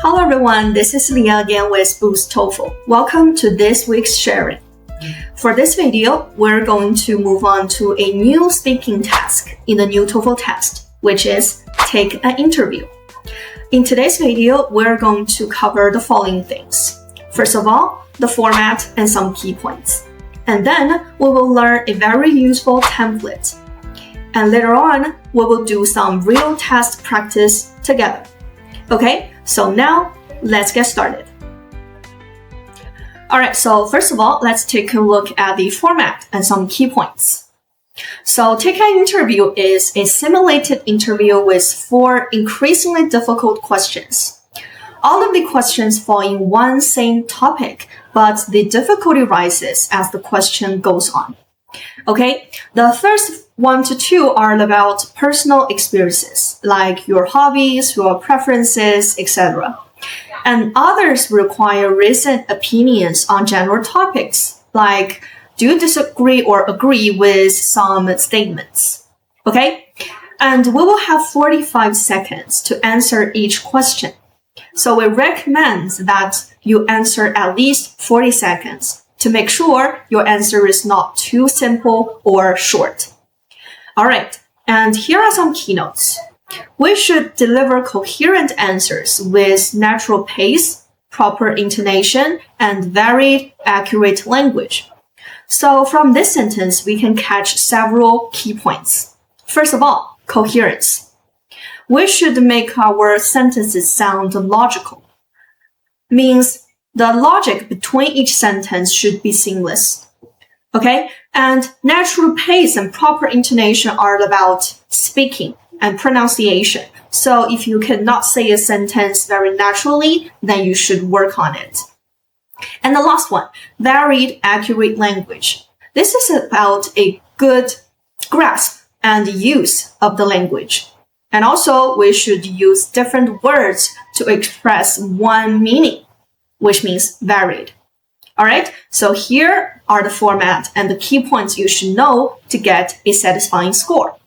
Hello everyone, this is Leah again with Boost TOEFL. Welcome to this week's sharing. For this video, we're going to move on to a new speaking task in the new TOEFL test, which is take an interview. In today's video, we're going to cover the following things. First of all, the format and some key points. And then we will learn a very useful template. And later on, we will do some real test practice together. Okay, so now let's get started. Alright, so first of all, let's take a look at the format and some key points. So take an interview is a simulated interview with 4 increasingly difficult questions. All of the questions fall in one same topic, but the difficulty rises as the question goes on. Okay, the first 1 to 2 are about personal experiences, like your hobbies, your preferences, etc. And others require recent opinions on general topics, like do you disagree or agree with some statements? Okay, and we will have 45 seconds to answer each question. So we recommend that you answer at least 40 seconds to make sure your answer is not too simple or short. Alright, and here are some keynotes. We should deliver coherent answers with natural pace, proper intonation, and varied, accurate language. So from this sentence, we can catch several key points. First of all, coherence. We should make our sentences sound logical. Means the logic between each sentence should be seamless. Okay? And natural pace and proper intonation are about speaking and pronunciation. So if you cannot say a sentence very naturally, then you should work on it. And the last one, varied, accurate language. This is about a good grasp and use of the language. And also, we should use different words to express one meaning, which means varied. Alright, so here are the format and the key points you should know to get a satisfying score.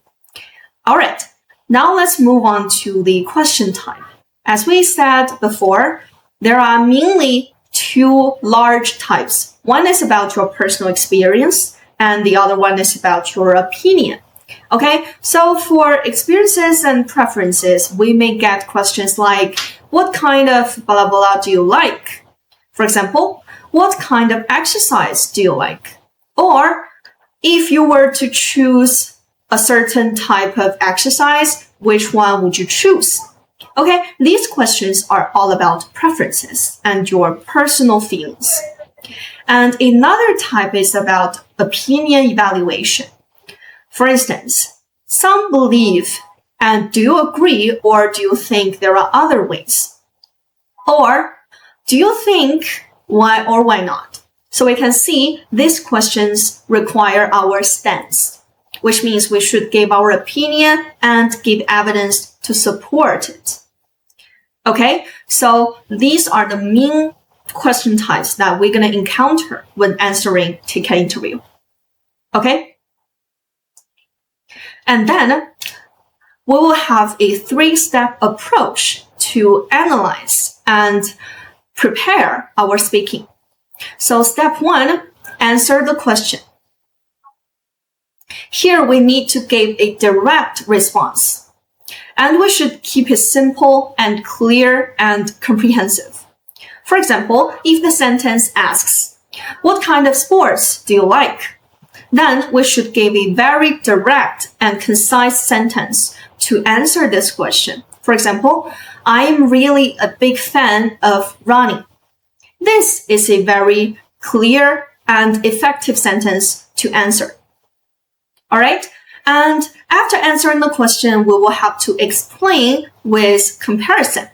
Alright, now let's move on to the question type. As we said before, there are mainly 2 large types. One is about your personal experience, and the other one is about your opinion. Okay, so for experiences and preferences, we may get questions like, what kind of blah blah do you like? For example, what kind of exercise do you like? Or if you were to choose a certain type of exercise, which one would you choose? Okay, these questions are all about preferences and your personal feelings. And another type is about opinion evaluation. For instance, some believe, and do you agree or do you think there are other ways? Or do you think why or why not? So we can see these questions require our stance, which means we should give our opinion and give evidence to support it. Okay, so these are the main question types that we're going to encounter when answering take an interview. Okay? And then we will have a 3-step approach to analyze and prepare our speaking. So step 1, answer the question. Here we need to give a direct response. And we should keep it simple and clear and comprehensive. For example, if the sentence asks, what kind of sports do you like? Then we should give a very direct and concise sentence to answer this question. For example, I am really a big fan of running. This is a very clear and effective sentence to answer. Alright? And after answering the question, we will have to explain with comparison.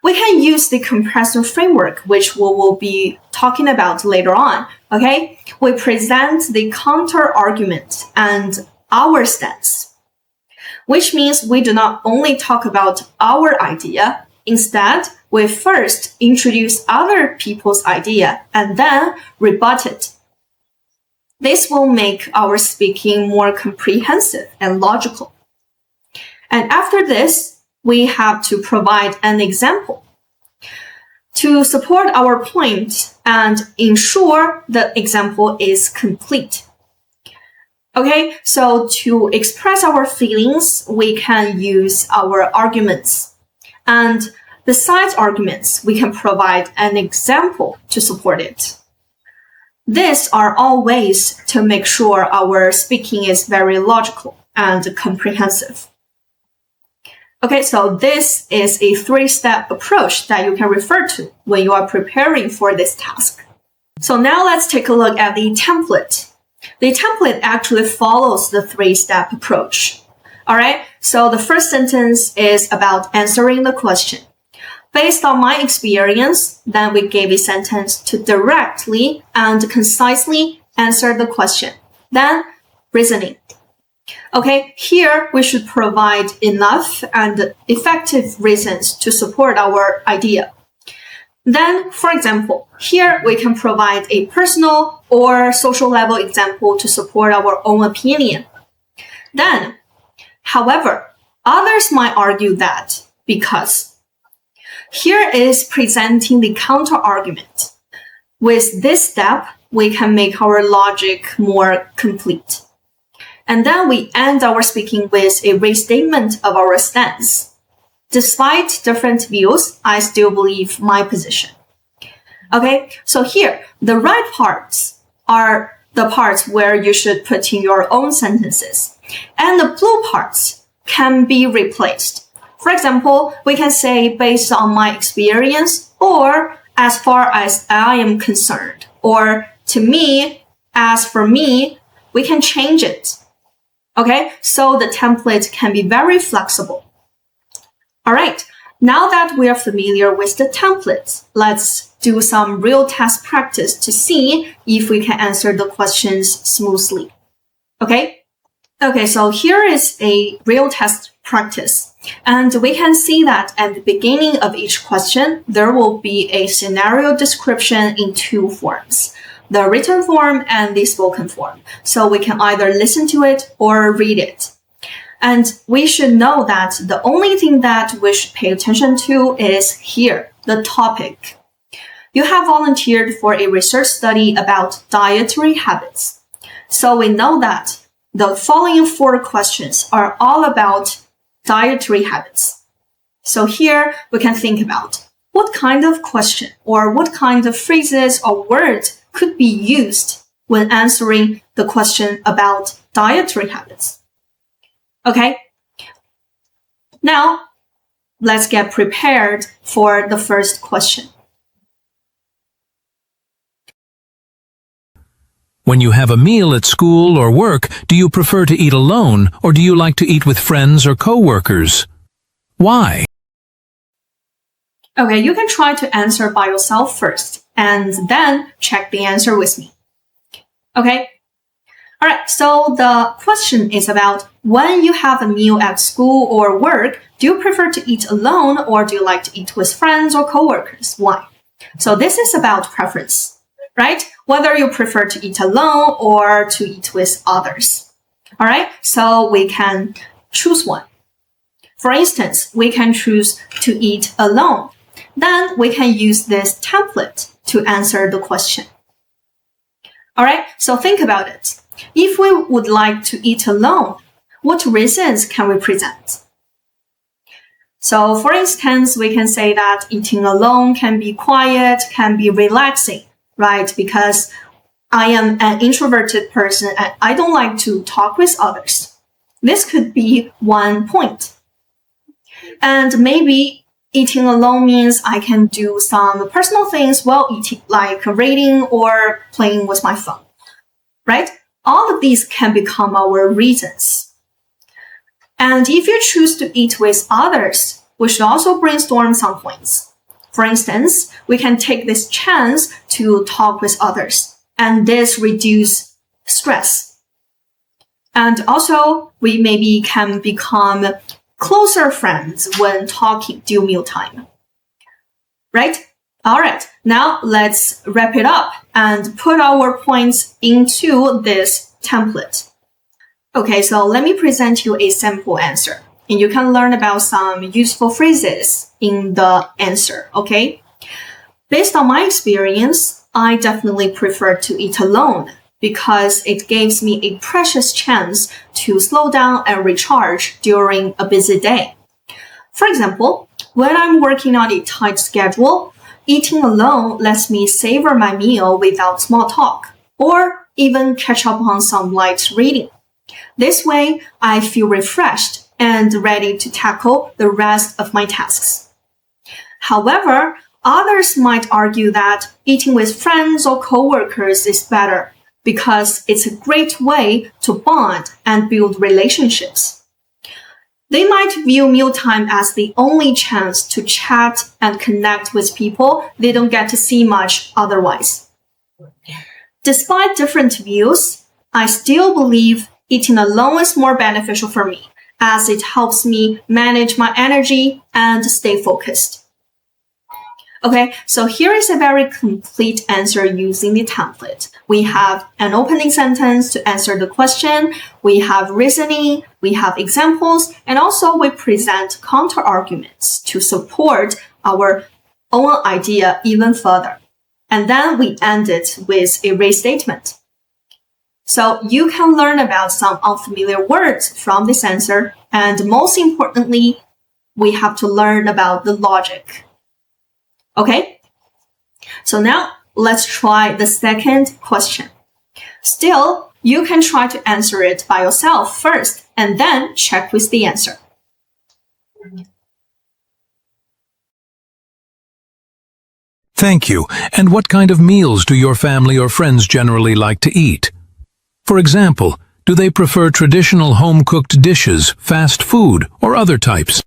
We can use the comparison framework, which we will be talking about later on. Okay? We present the counter argument and our stance, which means we do not only talk about our idea. Instead, we first introduce other people's idea and then rebut it. This will make our speaking more comprehensive and logical. And after this, we have to provide an example to support our point and ensure the example is complete. Okay, so to express our feelings, we can use our arguments. And besides arguments, we can provide an example to support it. These are all ways to make sure our speaking is very logical and comprehensive. Okay, so this is a 3-step approach that you can refer to when you are preparing for this task. So now let's take a look at the template. The template actually follows the 3-step approach. All right, so the first sentence is about answering the question. Based on my experience, then we gave a sentence to directly and concisely answer the question. Then reasoning. Okay, here we should provide enough and effective reasons to support our idea. Then, for example, here we can provide a personal or social level example to support our own opinion. Then, however, others might argue that because here is presenting the counter argument. With this step, we can make our logic more complete. And then we end our speaking with a restatement of our stance. Despite different views, I still believe my position. Okay, so here, the right parts are the parts where you should put in your own sentences. And the blue parts can be replaced. For example, we can say based on my experience, or as far as I am concerned, or to me, as for me, we can change it. Okay, so the template can be very flexible. All right, now that we are familiar with the template, let's do some real test practice to see if we can answer the questions smoothly. Okay, so here is a real test practice. And we can see that at the beginning of each question, there will be a scenario description in 2 forms. The written form and the spoken form. So we can either listen to it or read it. And we should know that the only thing that we should pay attention to is here, the topic. You have volunteered for a research study about dietary habits. So we know that the following 4 questions are all about dietary habits. So here we can think about what kind of question or what kind of phrases or words could be used when answering the question about dietary habits. Okay, now let's get prepared for the first question. When you have a meal at school or work, do you prefer to eat alone or do you like to eat with friends or co-workers? Why? Okay, you can try to answer by yourself first and then check the answer with me. Okay? All right, so the question is about when you have a meal at school or work, do you prefer to eat alone or do you like to eat with friends or coworkers? Why? So this is about preference, right? Whether you prefer to eat alone or to eat with others. All right, so we can choose one. For instance, we can choose to eat alone. Then we can use this template to answer the question. All right, so think about it. If we would like to eat alone, what reasons can we present? So for instance, we can say that eating alone can be quiet, can be relaxing, right? Because I am an introverted person and I don't like to talk with others. This could be one point. And maybe eating alone means I can do some personal things while eating, like reading or playing with my phone, right? All of these can become our reasons. And if you choose to eat with others, we should also brainstorm some points. For instance, we can take this chance to talk with others, and this reduce stress. And also, we maybe can become closer friends when talking during mealtime. Right? All right, now let's wrap it up and put our points into this template. Okay, so let me present you a sample answer. and you can learn about some useful phrases in the answer, okay? Based on my experience, I definitely prefer to eat alone because it gives me a precious chance to slow down and recharge during a busy day. For example, when I'm working on a tight schedule, eating alone lets me savor my meal without small talk, or even catch up on some light reading. This way, I feel refreshed and ready to tackle the rest of my tasks. However, others might argue that eating with friends or coworkers is better because it's a great way to bond and build relationships. They might view mealtime as the only chance to chat and connect with people they don't get to see much otherwise. Despite different views, I still believe eating alone is more beneficial for me as it helps me manage my energy and stay focused. Okay, so here is a very complete answer using the template. We have an opening sentence to answer the question, we have reasoning, we have examples, and also we present counter arguments to support our own idea even further. And then we end it with a restatement. So you can learn about some unfamiliar words from this answer, and most importantly, we have to learn about the logic. Okay, so now let's try the second question. Still, you can try to answer it by yourself first and then check with the answer. Thank you. And what kind of meals do your family or friends generally like to eat? For example, do they prefer traditional home-cooked dishes, fast food, or other types?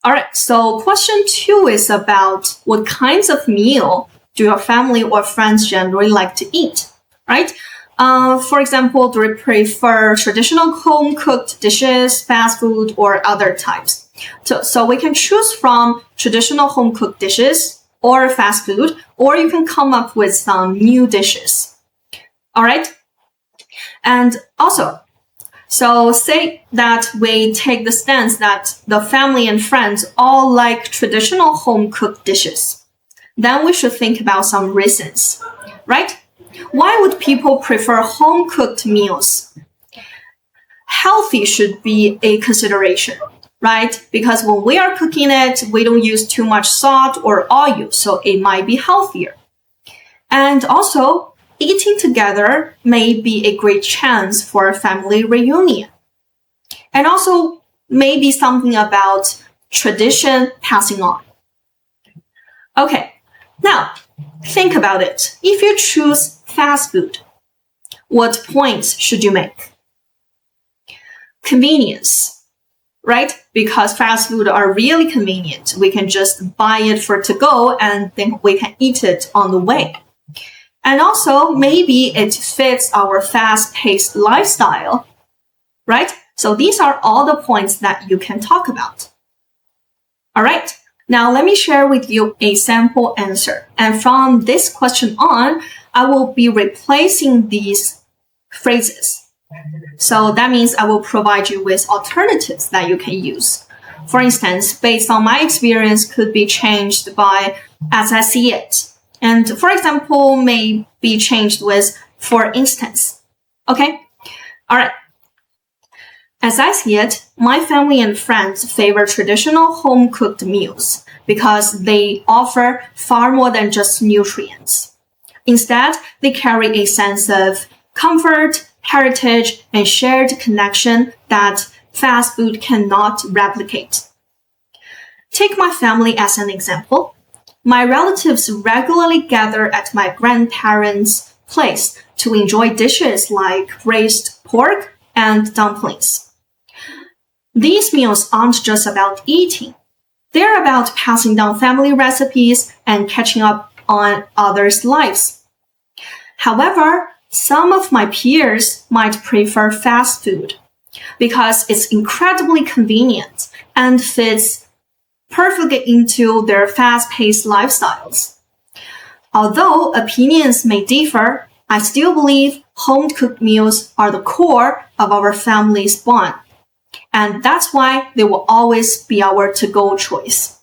All right, so question 2 is about what kinds of meal do your family or friends generally like to eat, right? For example, do they prefer traditional home-cooked dishes, fast food, or other types? So we can choose from traditional home-cooked dishes or fast food, or you can come up with some new dishes. All right? And also, so say that we take the stance that the family and friends all like traditional home-cooked dishes. Then we should think about some reasons, right? Why would people prefer home-cooked meals? Healthy should be a consideration, right? Because when we are cooking it, we don't use too much salt or oil, so it might be healthier. And also, eating together may be a great chance for a family reunion. And also, maybe something about tradition passing on. Okay, now, think about it. If you choose fast food, what points should you make? Convenience, right? Because fast food are really convenient. We can just buy it for to go and then we can eat it on the way. And also, maybe it fits our fast-paced lifestyle, right? So these are all the points that you can talk about. All right, now let me share with you a sample answer. And from this question on, I will be replacing these phrases. So that means I will provide you with alternatives that you can use. For instance, based on my experience could be changed by as I see it. And for example, may be changed with for instance. Okay? All right. As I see it, my family and friends favor traditional home-cooked meals because they offer far more than just nutrients. Instead, they carry a sense of comfort, heritage, and shared connection that fast food cannot replicate. Take my family as an example. My relatives regularly gather at my grandparents' place to enjoy dishes like raised pork and dumplings. These meals aren't just about eating. They're about passing down family recipes and catching up on others' lives. However, some of my peers might prefer fast food because it's incredibly convenient and fits perfectly into their fast-paced lifestyles. Although opinions may differ, I still believe home-cooked meals are the core of our family's bond, and that's why they will always be our to-go choice.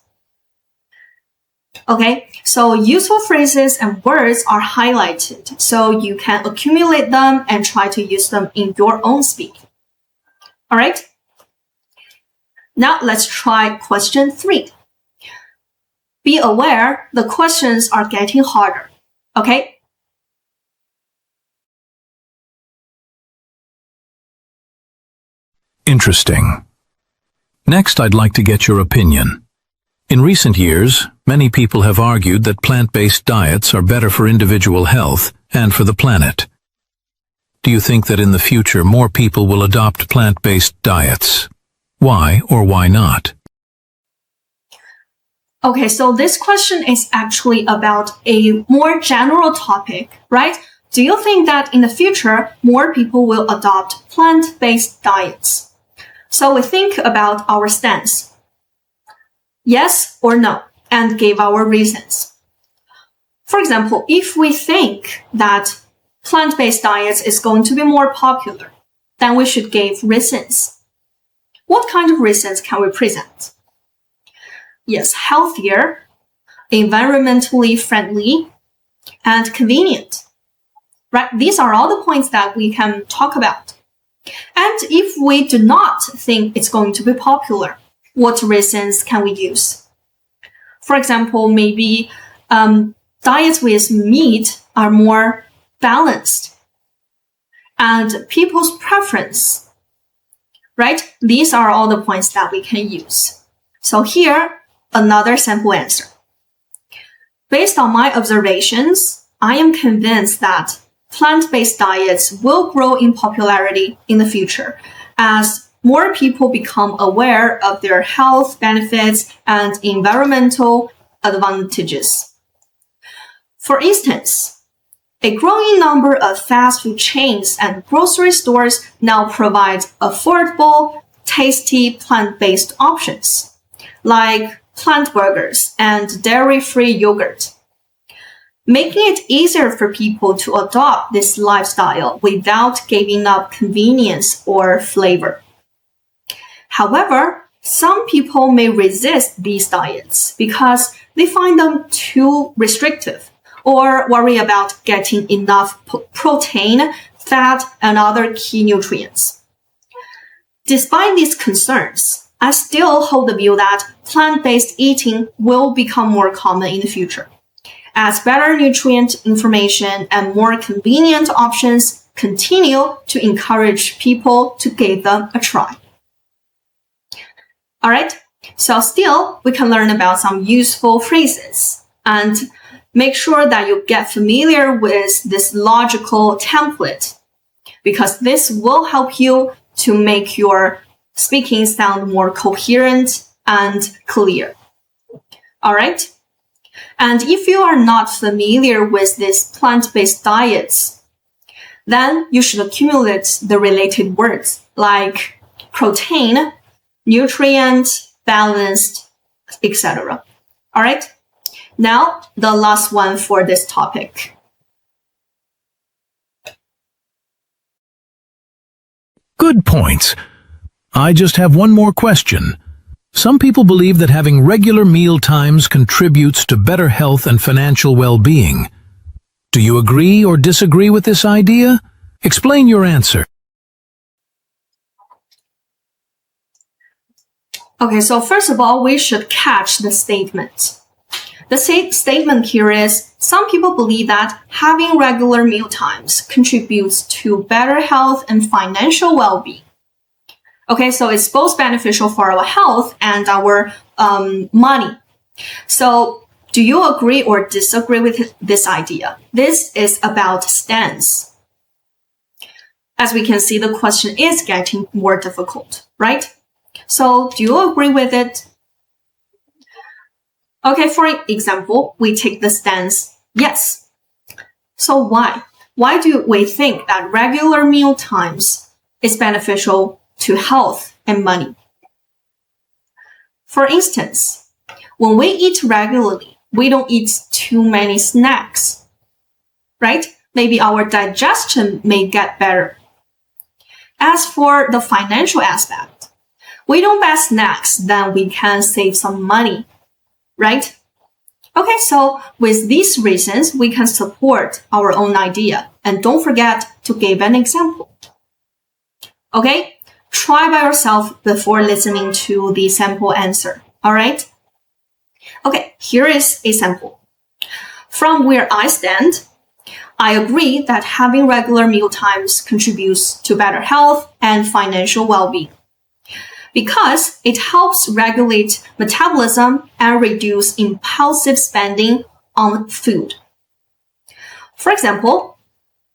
Okay, so useful phrases and words are highlighted, so you can accumulate them and try to use them in your own speaking. All right? Now let's try question 3. Be aware the questions are getting harder. Okay? Interesting. Next, I'd like to get your opinion. In recent years, many people have argued that plant-based diets are better for individual health and for the planet. Do you think that in the future more people will adopt plant-based diets? Why or why not? Okay, so this question is actually about a more general topic, right? Do you think that in the future, more people will adopt plant-based diets? So we think about our stance. Yes or no, and give our reasons. For example, if we think that plant-based diets is going to be more popular, then we should give reasons. What kind of reasons can we present? Yes, healthier, environmentally friendly, and convenient. Right? These are all the points that we can talk about. And if we do not think it's going to be popular, what reasons can we use? For example, maybe diets with meat are more balanced and people's preference, right? These are all the points that we can use. So here, another sample answer. Based on my observations, I am convinced that plant-based diets will grow in popularity in the future as more people become aware of their health benefits and environmental advantages. For instance, a growing number of fast food chains and grocery stores now provide affordable, tasty plant-based options, like plant burgers and dairy-free yogurt, making it easier for people to adopt this lifestyle without giving up convenience or flavor. However, some people may resist these diets because they find them too restrictive or worry about getting enough protein, fat, and other key nutrients. Despite these concerns, I still hold the view that plant-based eating will become more common in the future, as better nutrient information and more convenient options continue to encourage people to give them a try. All right, so still, we can learn about some useful phrases and make sure that you get familiar with this logical template, because this will help you to make your speaking sound more coherent and clear. All right, and if you are not familiar with these plant-based diets, then you should accumulate the related words like protein, nutrient, balanced, etc. All right. Now, the last one for this topic. Good points. I just have one more question. Some people believe that having regular meal times contributes to better health and financial well-being. Do you agree or disagree with this idea? Explain your answer. Okay, so first of all, we should catch the statement. The statement here is, some people believe that having regular meal times contributes to better health and financial well-being. Okay, so it's both beneficial for our health and our money. So do you agree or disagree with this idea? This is about stance. As we can see, the question is getting more difficult, right? So do you agree with it? Okay, for example, we take the stance, yes. So why? Why do we think that regular meal times is beneficial to health and money? For instance, when we eat regularly, we don't eat too many snacks, right? maybe our digestion may get better. As for the financial aspect, we don't buy snacks, then we can save some money, right? Okay, so with these reasons, we can support our own idea. And don't forget to give an example. Okay, try by yourself before listening to the sample answer. All right? Okay, here is a sample. From where I stand, I agree that having regular meal times contributes to better health and financial well-being because it helps regulate metabolism and reduce impulsive spending on food. For example,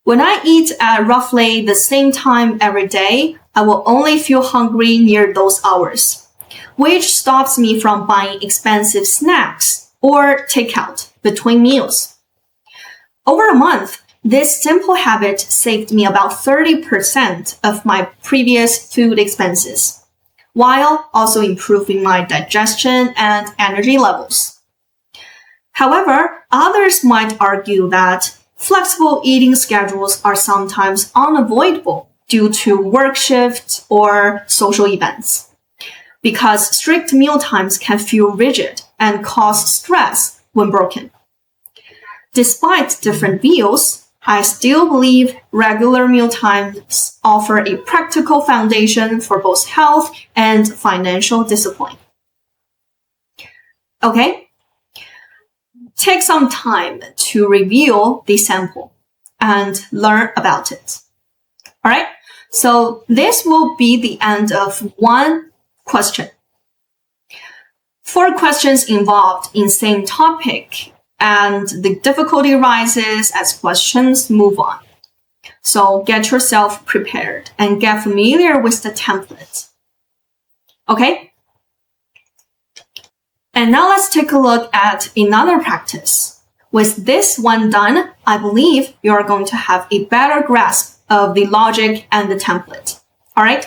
when I eat at roughly the same time every day, I will only feel hungry near those hours, which stops me from buying expensive snacks or takeout between meals. Over a month, this simple habit saved me about 30% of my previous food expenses, while also improving my digestion and energy levels. However, others might argue that flexible eating schedules are sometimes unavoidable due to work shifts or social events, because strict meal times can feel rigid and cause stress when broken. Despite different views, I still believe regular meal times offer a practical foundation for both health and financial discipline. Okay? Take some time to review the sample and learn about it. All right? So this will be the end of one question. 4 questions involved in same topic, and the difficulty rises as questions move on. So get yourself prepared and get familiar with the template. Okay? And now let's take a look at another practice. With this one done, I believe you are going to have a better grasp of the logic and the template. All right?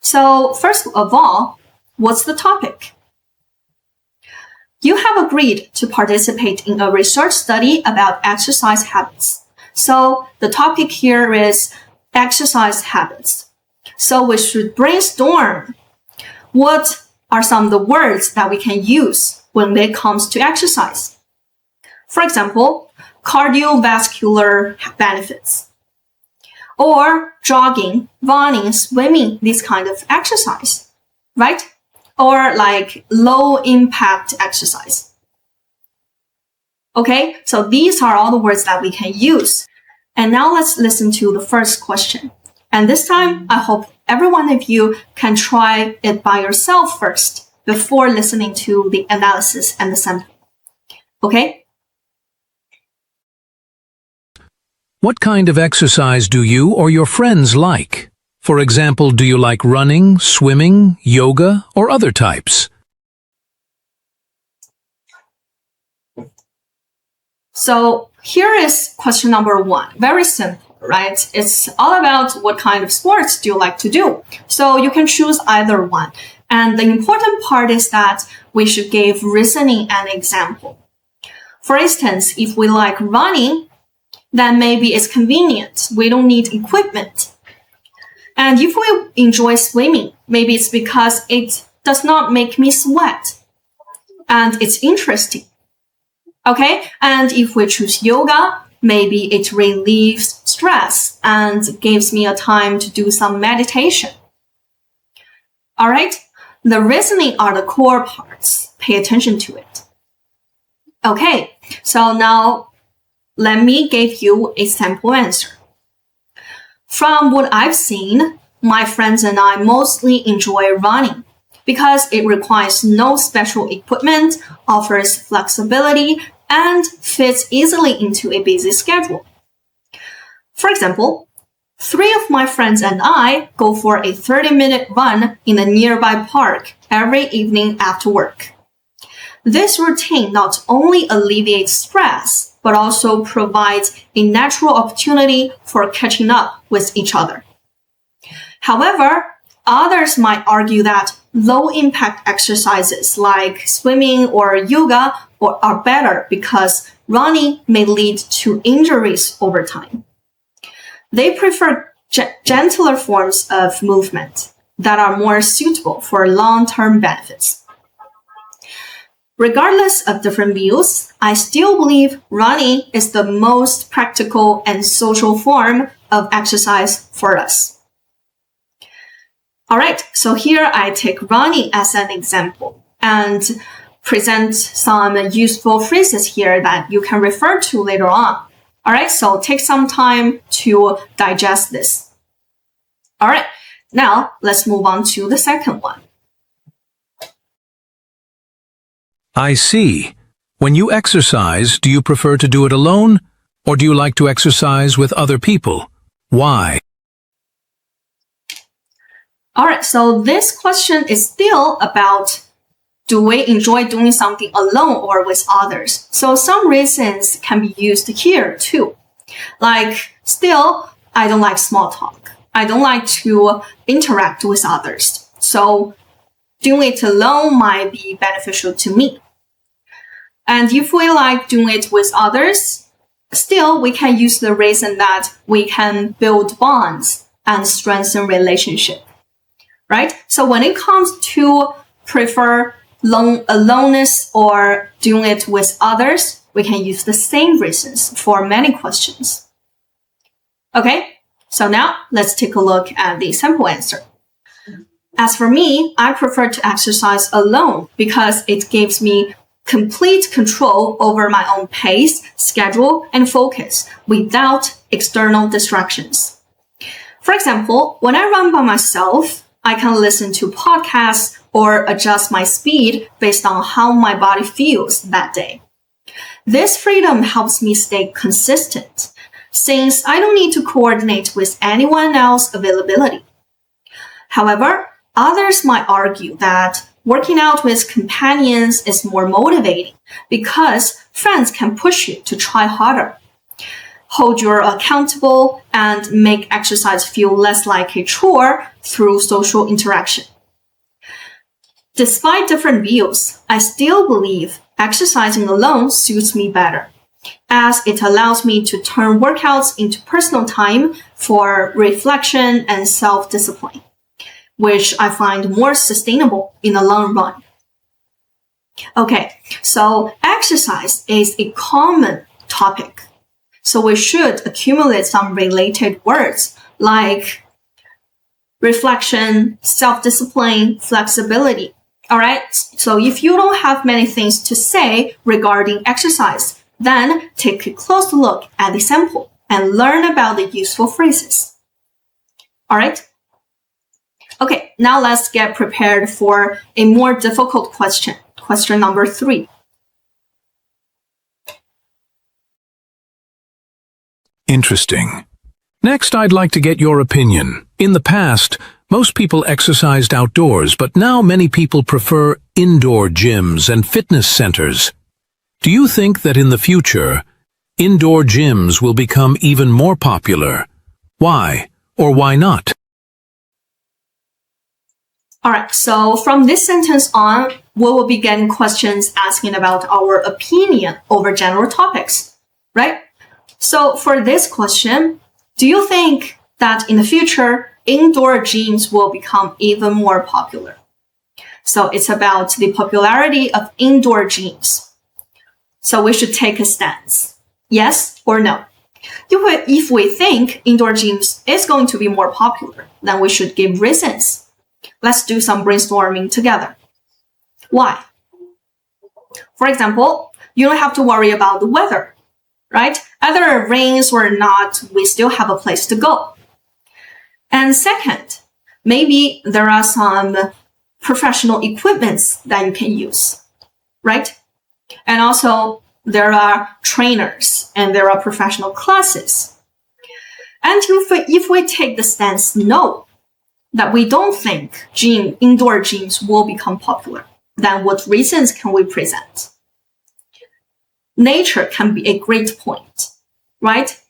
So first of all, what's the topic? You have agreed to participate in a research study about exercise habits. So the topic here is exercise habits. So we should brainstorm what are some of the words that we can use when it comes to exercise. For example, cardiovascular benefits, or jogging, running, swimming, this kind of exercise, right? Or like low impact exercise. Okay, so these are all the words that we can use. And now let's listen to the first question. And this time, I hope every one of you can try it by yourself first before listening to the analysis and the sample. Okay? What kind of exercise do you or your friends like? For example, do you like running, swimming, yoga, or other types? So here is question number 1. Very simple, right? It's all about what kind of sports do you like to do. So you can choose either one. And the important part is that we should give reasoning and example. For instance, if we like running, then maybe it's convenient. We don't need equipment. And if we enjoy swimming, maybe it's because it does not make me sweat. And it's interesting. Okay? And if we choose yoga, maybe it relieves stress and gives me a time to do some meditation. All right? The reasoning are the core parts. Pay attention to it. Okay, so now let me give you a sample answer. From what I've seen, my friends and I mostly enjoy running because it requires no special equipment, offers flexibility, and fits easily into a busy schedule. For example, 3 of my friends and I go for a 30-minute run in a nearby park every evening after work. This routine not only alleviates stress, but also provides a natural opportunity for catching up with each other. However, others might argue that low-impact exercises like swimming or yoga are better because running may lead to injuries over time. They prefer gentler forms of movement that are more suitable for long-term benefits. Regardless of different views, I still believe running is the most practical and social form of exercise for us. All right, so here I take running as an example and present some useful phrases here that you can refer to later on. All right, so take some time to digest this. All right, now let's move on to the second one. I see. When you exercise, do you prefer to do it alone, or do you like to exercise with other people? Why? All right, so this question is still about, do we enjoy doing something alone or with others? So some reasons can be used here too. Like, still, I don't like small talk. I don't like to interact with others. So doing it alone might be beneficial to me. And if we like doing it with others, still we can use the reason that we can build bonds and strengthen relationship, right? So when it comes to prefer aloneness or doing it with others, we can use the same reasons for many questions. Okay, so now let's take a look at the sample answer. As for me, I prefer to exercise alone because it gives me complete control over my own pace, schedule, and focus without external distractions. For example, when I run by myself, I can listen to podcasts or adjust my speed based on how my body feels that day. This freedom helps me stay consistent, since I don't need to coordinate with anyone else's availability. However, others might argue that working out with companions is more motivating because friends can push you to try harder, hold you accountable, and make exercise feel less like a chore through social interaction. Despite different views, I still believe exercising alone suits me better, as it allows me to turn workouts into personal time for reflection and self-discipline, which I find more sustainable in the long run. Okay, so exercise is a common topic, so we should accumulate some related words like reflection, self-discipline, flexibility. All right, so if you don't have many things to say regarding exercise, then take a close look at the sample and learn about the useful phrases. All right? Okay, now let's get prepared for a more difficult question. Question number 3. Interesting. Next, I'd like to get your opinion. In the past, most people exercised outdoors, but now many people prefer indoor gyms and fitness centers. Do you think that in the future, indoor gyms will become even more popular? Why or why not? All right, so from this sentence on, we will be getting questions asking about our opinion over general topics, right? So for this question, do you think that in the future, indoor gyms will become even more popular? So it's about the popularity of indoor gyms. So we should take a stance. Yes or no? If we think indoor gyms is going to be more popular, then we should give reasons. Let's do some brainstorming together. Why? For example, you don't have to worry about the weather, right? Either it rains or not, we still have a place to go. And second, maybe there are some professional equipments that you can use, right? And also, there are trainers and there are professional classes. And if we take the stance no, that we don't think indoor gyms will become popular, then what reasons can we present? Nature can be a great point, right?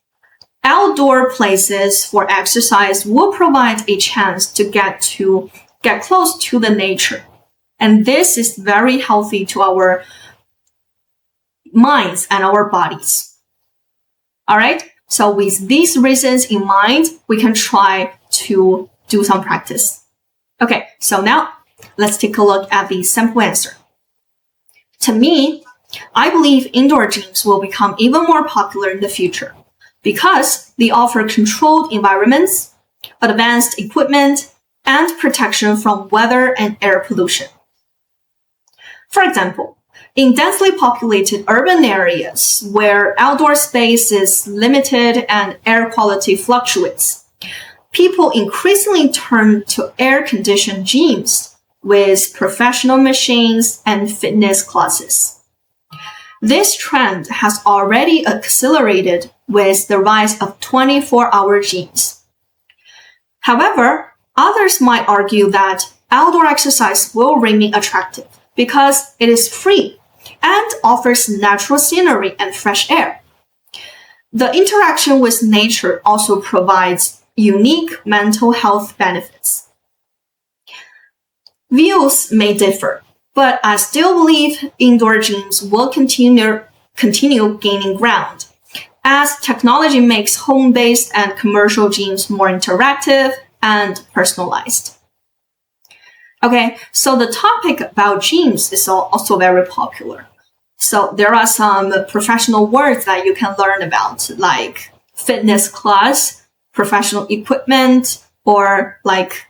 Outdoor places for exercise will provide a chance to get close to the nature. And this is very healthy to our minds and our bodies. All right. So with these reasons in mind, we can try to do some practice. Okay. So now let's take a look at the sample answer. To me, I believe indoor gyms will become even more popular in the future because they offer controlled environments, advanced equipment, and protection from weather and air pollution. For example, in densely populated urban areas where outdoor space is limited and air quality fluctuates, people increasingly turn to air-conditioned gyms with professional machines and fitness classes. This trend has already accelerated with the rise of 24-hour gyms. However, others might argue that outdoor exercise will remain attractive because it is free and offers natural scenery and fresh air. The interaction with nature also provides unique mental health benefits. Views may differ, but I still believe indoor gyms will continue gaining ground as technology makes home-based and commercial gyms more interactive and personalized. Okay, so the topic about gyms is also very popular. So there are some professional words that you can learn about, like fitness class, professional equipment, or like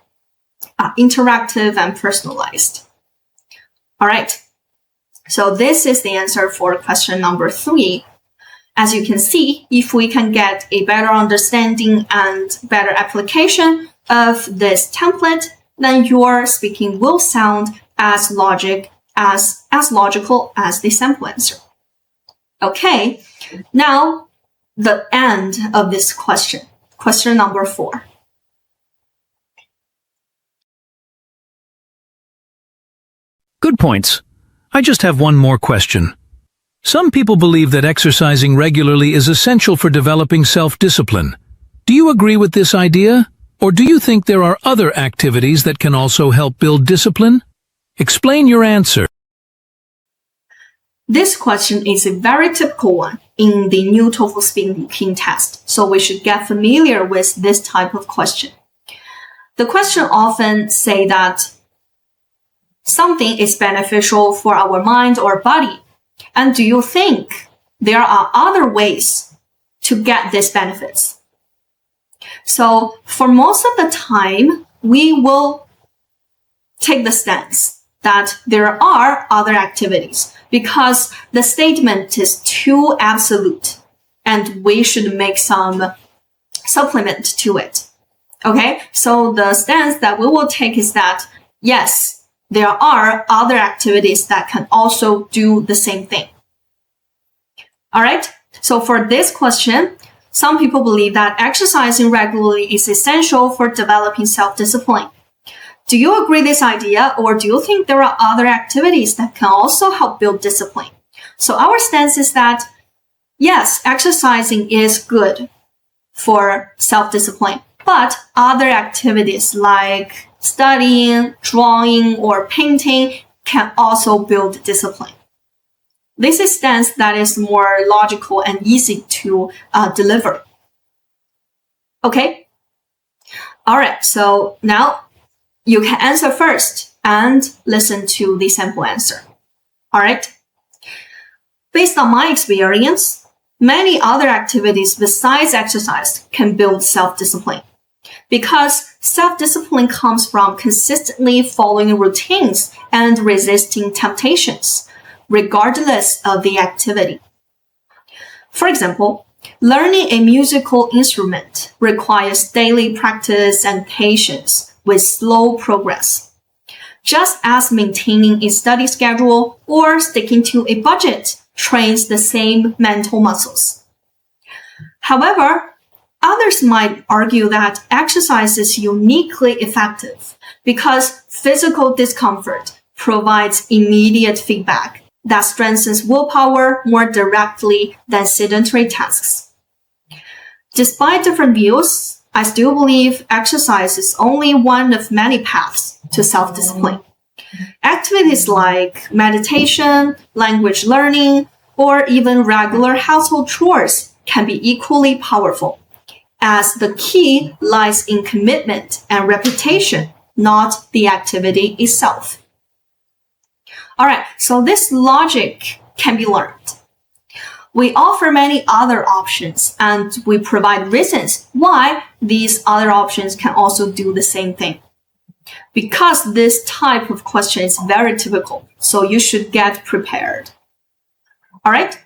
interactive and personalized. All right. So this is the answer for question number 3. As you can see, if we can get a better understanding and better application of this template, then your speaking will sound as logical as the sample answer. Okay. Now, the end of this question. Question number 4. Good points. I just have one more question. Some people believe that exercising regularly is essential for developing self-discipline. Do you agree with this idea? Or do you think there are other activities that can also help build discipline? Explain your answer. This question is a very typical one in the new TOEFL Speaking test, so we should get familiar with this type of question. The question often say that something is beneficial for our mind or body. And do you think there are other ways to get these benefits? So for most of the time, we will take the stance that there are other activities because the statement is too absolute and we should make some supplement to it. Okay, so the stance that we will take is that, yes, there are other activities that can also do the same thing. All right. So for this question, some people believe that exercising regularly is essential for developing self-discipline. Do you agree with this idea, or do you think there are other activities that can also help build discipline? So our stance is that, yes, exercising is good for self-discipline, but other activities like studying, drawing, or painting can also build discipline. This is a stance that is more logical and easy to deliver. Okay? All right, so now you can answer first and listen to the sample answer. All right? Based on my experience, many other activities besides exercise can build self-discipline. Because self-discipline comes from consistently following routines and resisting temptations, regardless of the activity. For example, learning a musical instrument requires daily practice and patience with slow progress, just as maintaining a study schedule or sticking to a budget trains the same mental muscles. However, others might argue that exercise is uniquely effective because physical discomfort provides immediate feedback that strengthens willpower more directly than sedentary tasks. Despite different views, I still believe exercise is only one of many paths to self-discipline. Activities like meditation, language learning, or even regular household chores can be equally powerful, as the key lies in commitment and repetition, not the activity itself. Alright, so this logic can be learned. We offer many other options, and we provide reasons why these other options can also do the same thing. Because this type of question is very typical, so you should get prepared. Alright?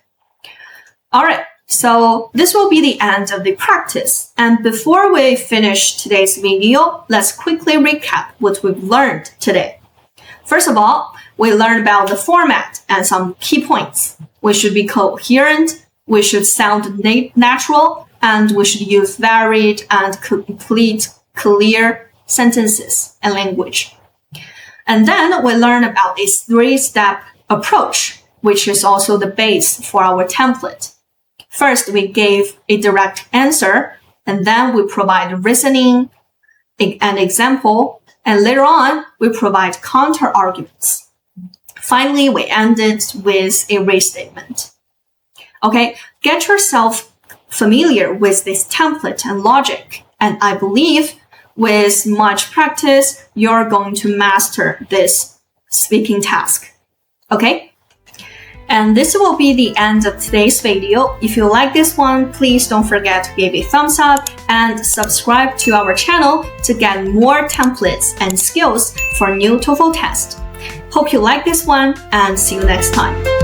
Alright, so this will be the end of the practice. And before we finish today's video, let's quickly recap what we've learned today. First of all, we learned about the format and some key points. We should be coherent, we should sound natural, and we should use varied and complete, clear sentences and language. And then we learned about a three-step approach, which is also the base for our template. First, we gave a direct answer, and then we provide reasoning, an example, and later on, we provide counter-arguments. Finally, we ended with a restatement. Okay, get yourself familiar with this template and logic, and I believe with much practice, you're going to master this speaking task. Okay? And this will be the end of today's video. If you like this one, please don't forget to give a thumbs up and subscribe to our channel to get more templates and skills for new TOEFL test. Hope you like this one and see you next time.